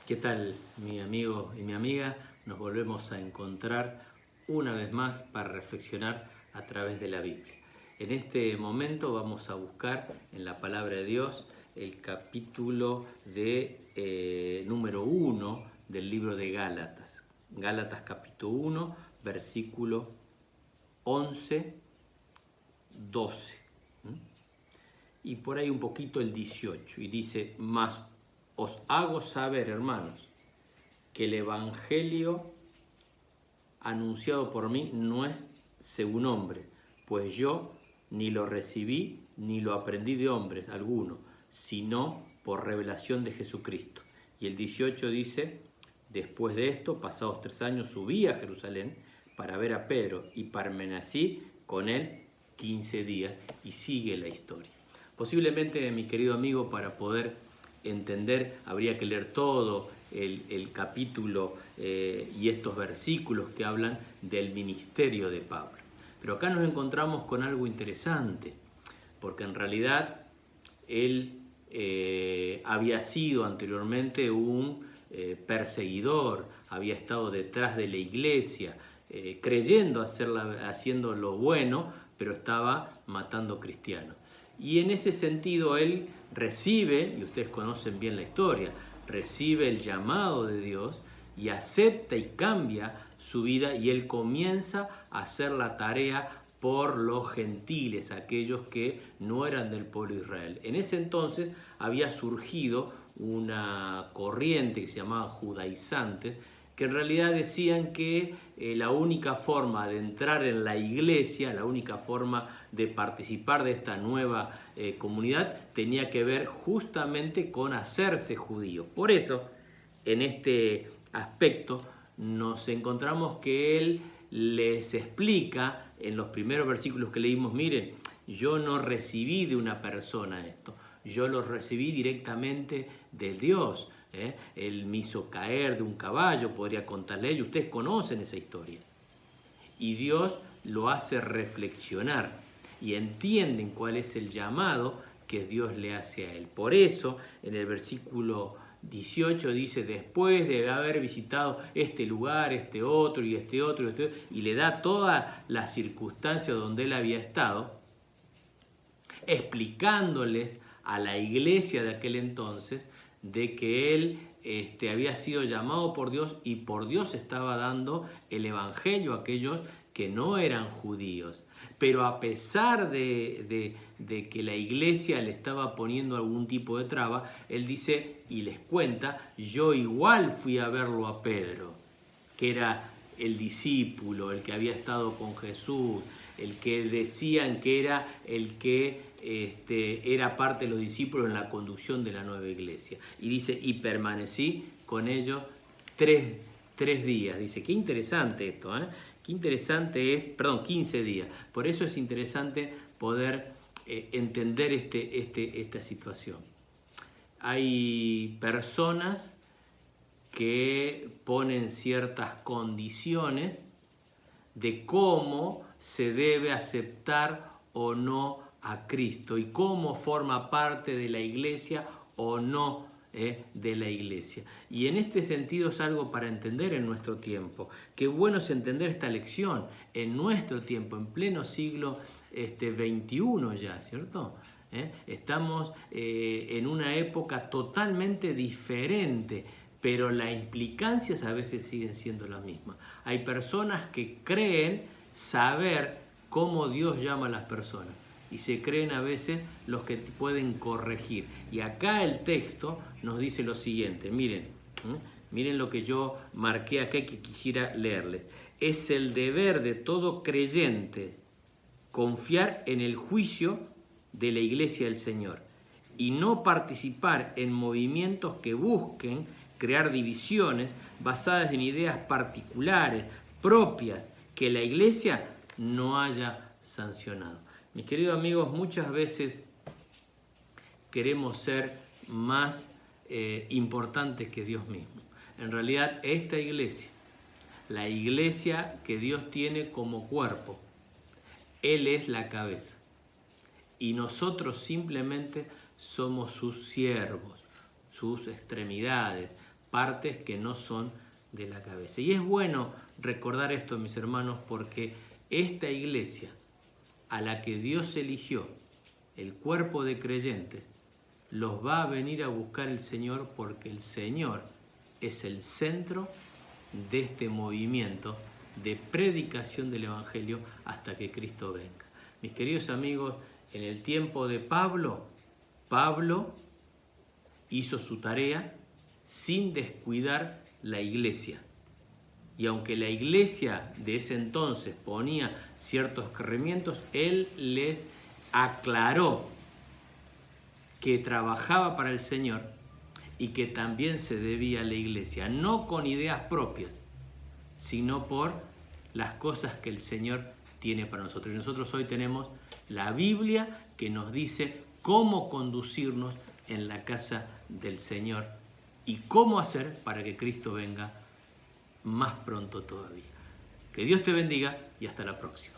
¿Qué tal, mi amigo y mi amiga? Nos volvemos a encontrar una vez más para reflexionar a través de la Biblia. En este momento vamos a buscar en la palabra de Dios el capítulo número 1 del libro de Gálatas. Gálatas capítulo 1, versículo 11, 12. Y por ahí un poquito el 18. Y dice: mas os hago saber, hermanos, que el evangelio anunciado por mí no es según hombre, pues yo ni lo recibí ni lo aprendí de hombres alguno, sino por revelación de Jesucristo. Y el 18 dice: después de esto, pasados 3 años, subí a Jerusalén para ver a Pedro y permanecí con él 15 días. Y sigue la historia. Posiblemente, mi querido amigo, para poder entender habría que leer todo el capítulo y estos versículos que hablan del ministerio de Pablo. Pero acá nos encontramos con algo interesante, porque en realidad él había sido anteriormente un perseguidor, había estado detrás de la iglesia, creyendo haciendo lo bueno, pero estaba matando cristianos. Y en ese sentido él recibe, y ustedes conocen bien la historia, recibe el llamado de Dios y acepta y cambia su vida, y él comienza a hacer la tarea por los gentiles, aquellos que no eran del pueblo de Israel. En ese entonces había surgido una corriente que se llamaba judaizantes, que en realidad decían que la única forma de entrar en la iglesia, la única forma de participar de esta nueva comunidad, tenía que ver justamente con hacerse judío. Por eso, en este aspecto, nos encontramos que él les explica en los primeros versículos que leímos: miren, yo no recibí de una persona esto, yo lo recibí directamente de Dios. Él me hizo caer de un caballo, podría contarle ellos, ustedes conocen esa historia. Y Dios lo hace reflexionar y entienden cuál es el llamado que Dios le hace a él. Por eso, en el versículo 18 dice: después de haber visitado este lugar, este otro, y le da todas las circunstancias donde él había estado, explicándoles a la iglesia de aquel entonces de que él había sido llamado por Dios y por Dios estaba dando el evangelio a aquellos que no eran judíos. Pero a pesar de que la iglesia le estaba poniendo algún tipo de traba, él dice y les cuenta: yo igual fui a verlo a Pedro, que era el discípulo, el que había estado con Jesús, el que decían que era el que era parte de los discípulos en la conducción de la nueva iglesia. Y dice: y permanecí con ellos tres días. Dice: qué interesante esto, qué interesante es, 15 días. Por eso es interesante poder entender esta situación. Hay personas que ponen ciertas condiciones de cómo se debe aceptar o no a Cristo y cómo forma parte de la iglesia o no de la iglesia. Y en este sentido es algo para entender en nuestro tiempo. Qué bueno es entender esta lección en nuestro tiempo, en pleno siglo XXI ya, ¿cierto? Estamos en una época totalmente diferente, pero las implicancias a veces siguen siendo las mismas. Hay personas que creen saber cómo Dios llama a las personas y se creen a veces los que pueden corregir. Y acá el texto nos dice lo siguiente, miren lo que yo marqué acá y que quisiera leerles. Es el deber de todo creyente confiar en el juicio de la iglesia del Señor y no participar en movimientos que busquen crear divisiones basadas en ideas particulares, propias, que la iglesia no haya sancionado. Mis queridos amigos, muchas veces queremos ser más importantes que Dios mismo. En realidad, esta iglesia, la iglesia que Dios tiene como cuerpo, Él es la cabeza. Y nosotros simplemente somos sus siervos, sus extremidades, partes que no son de la cabeza. Y es bueno recordar esto, mis hermanos, porque esta iglesia a la que Dios eligió, el cuerpo de creyentes, los va a venir a buscar el Señor, porque el Señor es el centro de este movimiento de predicación del Evangelio hasta que Cristo venga. Mis queridos amigos, en el tiempo de Pablo hizo su tarea sin descuidar la iglesia. Y aunque la iglesia de ese entonces ponía ciertos requerimientos, él les aclaró que trabajaba para el Señor y que también se debía a la iglesia, no con ideas propias, sino por las cosas que el Señor tiene para nosotros. Y nosotros hoy tenemos la Biblia que nos dice cómo conducirnos en la casa del Señor y cómo hacer para que Cristo venga más pronto todavía. Que Dios te bendiga y hasta la próxima.